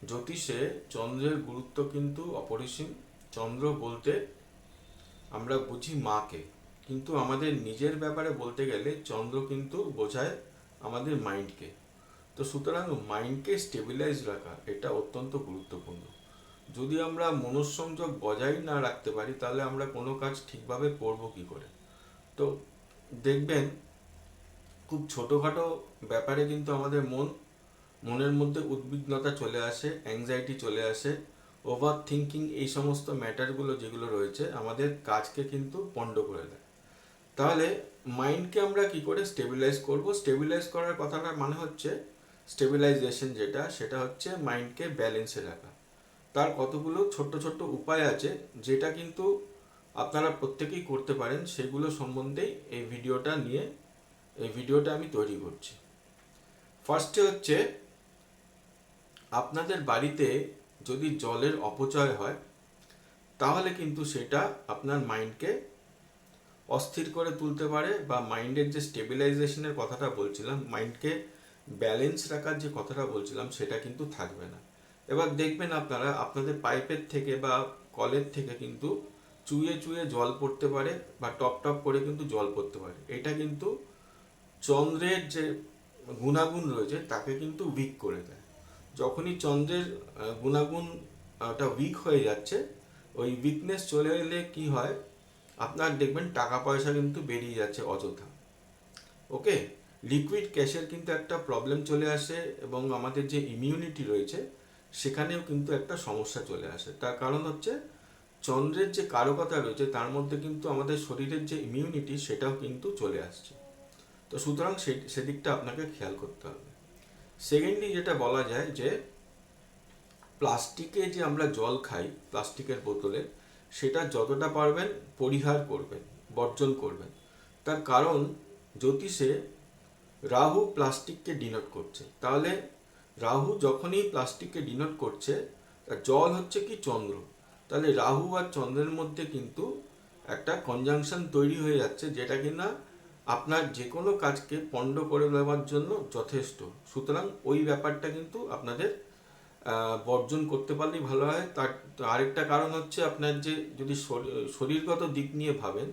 জ্যোতিষে চন্দ্রের গুরুত্ব কিন্তু অপরিসীম। চন্দ্র বলতে আমরা বুঝি মাকে, কিন্তু আমাদের নিজের ব্যাপারে বলতে গেলে চন্দ্র কিন্তু বোঝায় আমাদের মাইন্ডকে। তো সুতরাং মাইন্ডকে স্টেবিলাইজ রাখা এটা অত্যন্ত গুরুত্বপূর্ণ। যদি আমরা মনঃসংযোগ বজায় না রাখতে পারি তাহলে আমরা কোনো কাজ ঠিকভাবে করব কি করে? তো দেখবেন খুব ছোটোখাটো ব্যাপারে কিন্তু আমাদের মনের মধ্যে উদ্বিগ্নতা চলে আসে, অ্যাংজাইটি চলে আসে, ওভার থিঙ্কিং, এই সমস্ত ম্যাটারগুলো যেগুলো রয়েছে আমাদের কাজকে কিন্তু পণ্ড করে দেয়। তাহলে মাইন্ডকে আমরা কি করে স্টেবিলাইজ করব? স্টেবিলাইজ করার কথাটা মানে হচ্ছে স্টেবিলাইজেশন, সেটা হচ্ছে মাইন্ডকে ব্যালেন্সে রাখা। তার কতগুলো ছোট্ট ছোট্ট উপায় আছে যেটা কিন্তু আপনারা প্রত্যেকেই করতে পারেন। সেগুলো সম্বন্ধেই এই ভিডিওটা আমি তৈরি করছি। ফার্স্টে হচ্ছে, আপনাদের বাড়িতে যদি জলের অপচয় হয় তাহলে কিন্তু সেটা আপনার মাইন্ডকে অস্থির করে তুলতে পারে, বা মাইন্ডের যে স্টেবিলাইজেশনের কথাটা বলছিলাম, মাইন্ডকে ব্যালেন্স রাখার যে কথাটা বলছিলাম, সেটা কিন্তু থাকবে না। এবার দেখবেন আপনারা আপনাদের পাইপের থেকে বা কলের থেকে কিন্তু চুইয়ে চুইয়ে জল পড়তে পারে, বা টপ টপ করে কিন্তু জল পড়তে পারে। এটা কিন্তু চন্দ্রের যে গুণাগুণ রয়েছে তাকে কিন্তু উইক করে দেয়। যখনই চন্দ্রের গুণাগুণটা উইক হয়ে যাচ্ছে, ওই উইকনেস চলে এলে কি হয়, আপনার দেখবেন টাকা পয়সা কিন্তু বেরিয়ে যাচ্ছে অযথা। ওকে, লিকুইড ক্যাশের কিন্তু একটা প্রবলেম চলে আসে, এবং আমাদের যে ইমিউনিটি রয়েছে সেখানেও কিন্তু একটা সমস্যা চলে আসে। তার কারণ হচ্ছে চন্দ্রের যে কারকতা রয়েছে তার মধ্যে কিন্তু আমাদের শরীরের যে ইমিউনিটি সেটাও কিন্তু চলে আসছে। তো সুতরাং সেদিকটা আপনাকে খেয়াল করতে হবে। সেকেন্ডলি যেটা বলা যায় যে প্লাস্টিকে যে আমরা জল খাই প্লাস্টিকের বোতলে, সেটা যতটা পারবেন পরিহার করবেন, বর্জন করবেন। তার কারণ জ্যোতিষে রাহু প্লাস্টিককে ডিনোট করছে। তাহলে রাহু যখনই প্লাস্টিককে ডিনোট করছে, জল হচ্ছে কি চন্দ্র, তাহলে রাহু আর চন্দ্রের মধ্যে কিন্তু একটা কনজাংশন তৈরি হয়ে যাচ্ছে, যেটা কিনা আপনার যে কোনো কাজকে পণ্ড করে দেওয়ার জন্য যথেষ্ট। সুতরাং ওই ব্যাপারটা কিন্তু আপনাদের বর্জন করতে পারলেই ভালো হয়। তার আরেকটা কারণ হচ্ছে, আপনার যে যদি শরীরগত দিক নিয়ে ভাবেন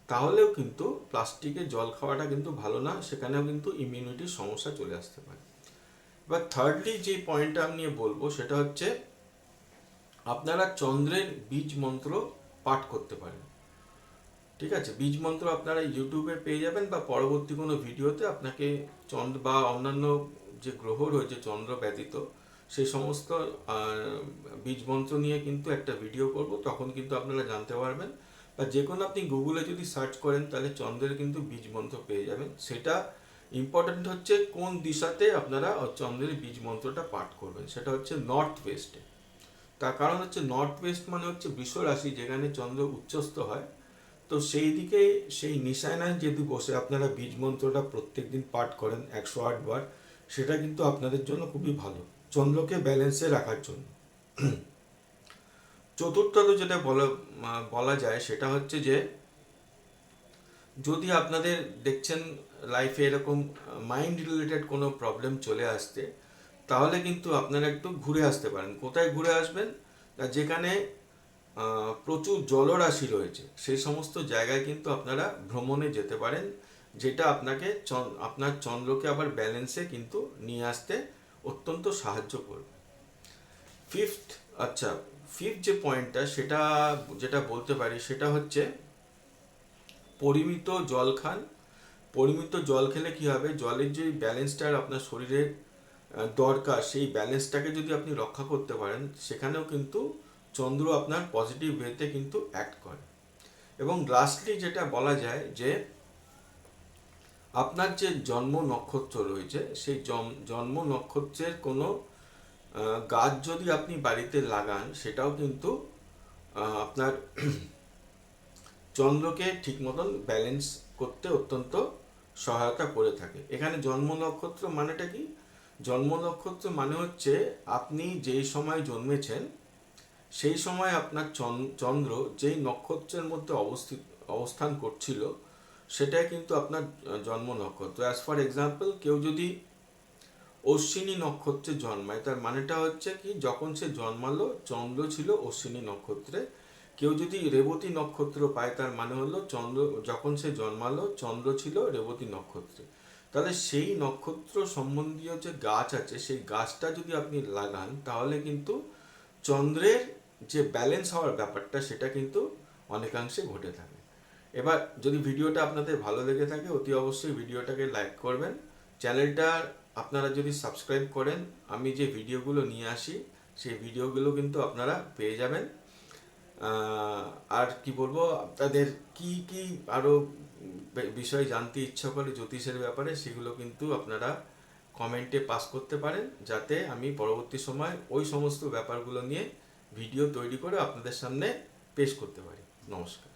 তাহলেও কিন্তু প্লাস্টিকে জল খাওয়াটা কিন্তু ভালো না, সেখানেও কিন্তু ইমিউনিটির সমস্যা চলে আসতে পারে। এবার থার্ডলি যে পয়েন্টটা আমি নিয়ে বলবো সেটা হচ্ছে, আপনারা চন্দ্রের বীজ মন্ত্র পাঠ করতে পারেন। ঠিক আছে, বীজ মন্ত্র আপনারা ইউটিউবে পেয়ে যাবেন, বা পরবর্তী কোনো ভিডিওতে আপনাকে চন্দ্র বা অন্যান্য যে গ্রহ রয়েছে চন্দ্র ব্যতীত সেই সমস্ত বীজ মন্ত্র নিয়ে কিন্তু একটা ভিডিও করব, তখন কিন্তু আপনারা জানতে পারবেন। বা যে কোনো আপনি গুগলে যদি সার্চ করেন তাহলে চন্দ্রের কিন্তু বীজ মন্ত্র পেয়ে যাবেন। সেটা ইম্পর্ট্যান্ট হচ্ছে কোন দিশাতে আপনারা চন্দ্রের বীজ মন্ত্রটা পাঠ করবেন, সেটা হচ্ছে নর্থ ওয়েস্টে। তার কারণ হচ্ছে নর্থ ওয়েস্ট মানে হচ্ছে বৃষ রাশি, যেখানে চন্দ্র উচ্চস্থ হয়। তো সেই দিকে, সেই নিশানায় যদি বসে আপনারা বীজ মন্ত্রটা প্রত্যেক দিন পাঠ করেন 108 বার, সেটা কিন্তু আপনাদের জন্য খুবই ভালো, চন্দ্রকে ব্যালেন্সে রাখার জন্য। চতুর্থত যেটা বলা যায় সেটা হচ্ছে যে, যদি আপনাদের দেখছেন লাইফে এরকম মাইন্ড রিলেটেড কোনো প্রবলেম চলে আসছে, তাহলে কিন্তু আপনারা একটু ঘুরে আসতে পারেন। কোথায় ঘুরে আসবেন? না, যেখানে প্রচুর জলরাশি রয়েছে সেই সমস্ত জায়গায় কিন্তু আপনারা ভ্রমণে যেতে পারেন, যেটা আপনাকে আপনার চন্দ্রকে আবার ব্যালেন্সে কিন্তু নিয়ে আসতে অত্যন্ত সাহায্য করবে। ফিফথ, আচ্ছা, ফিফথ যে পয়েন্টটা সেটা যেটা বলতে পারি সেটা হচ্ছে, পরিমিত জল খান। পরিমিত জল খেলে কি হবে, জলের যে ব্যালেন্সটা আপনার শরীরে দরকার, সেই ব্যালেন্সটাকে যদি আপনি রক্ষা করতে পারেন, সেখানেও কিন্তু চন্দ্র আপনার পজিটিভ ওয়েতে কিন্তু অ্যাক্ট করে। এবং লাস্টলি যেটা বলা যায় যে, আপনার যে জন্ম নক্ষত্র রয়েছে সেই জন্ম নক্ষত্রের কোনো গাছ যদি আপনি বাড়িতে লাগান, সেটাও কিন্তু আপনার চন্দ্রকে ঠিক মতন ব্যালেন্স করতে অত্যন্ত সহায়তা করে থাকে। এখানে জন্ম নক্ষত্র মানেটা কি? জন্ম নক্ষত্র মানে হচ্ছে আপনি যেই সময় জন্মেছেন সেই সময় আপনার চন্দ্র যেই নক্ষত্রের মধ্যে অবস্থান করছিল সেটাই কিন্তু আপনার জন্ম নক্ষত্র। অ্যাজ ফর এক্সাম্পল, কেউ যদি অশ্বিনী নক্ষত্রে জন্মায়। তার মানেটা হচ্ছে কি, যখন সে জন্মালো চন্দ্র ছিল অশ্বিনী নক্ষত্রে। কেউ যদি রেবতী নক্ষত্র পায়, তার মানে হলো চন্দ্র যখন সে জন্মালো চন্দ্র ছিল রেবতী নক্ষত্রে। তাহলে সেই নক্ষত্র সম্বন্ধীয় যে গাছ আছে, সেই গাছটা যদি আপনি লাগান, তাহলে কিন্তু চন্দ্রের যে ব্যালেন্স হওয়ার ব্যাপারটা, সেটা কিন্তু অনেকাংশে ঘটে থাকে। এবার যদি ভিডিওটা আপনাদের ভালো লেগে থাকে, অতি অবশ্যই ভিডিওটাকে লাইক করবেন। চ্যানেলটা আপনারা যদি সাবস্ক্রাইব করেন, আমি যে ভিডিওগুলো নিয়ে আসি সেই ভিডিওগুলো কিন্তু আপনারা পেয়ে যাবেন। আর কি বলবো, আপনাদের কি কি আরও বিষয় জানতে ইচ্ছা করে জ্যোতিষের ব্যাপারে, সেগুলো কিন্তু আপনারা কমেন্টে পাস করতে পারেন, যাতে আমি পরবর্তী সময় ওই সমস্ত ব্যাপারগুলো নিয়ে ভিডিও তৈরি করে আপনাদের সামনে পেশ করতে পারি। নমস্কার।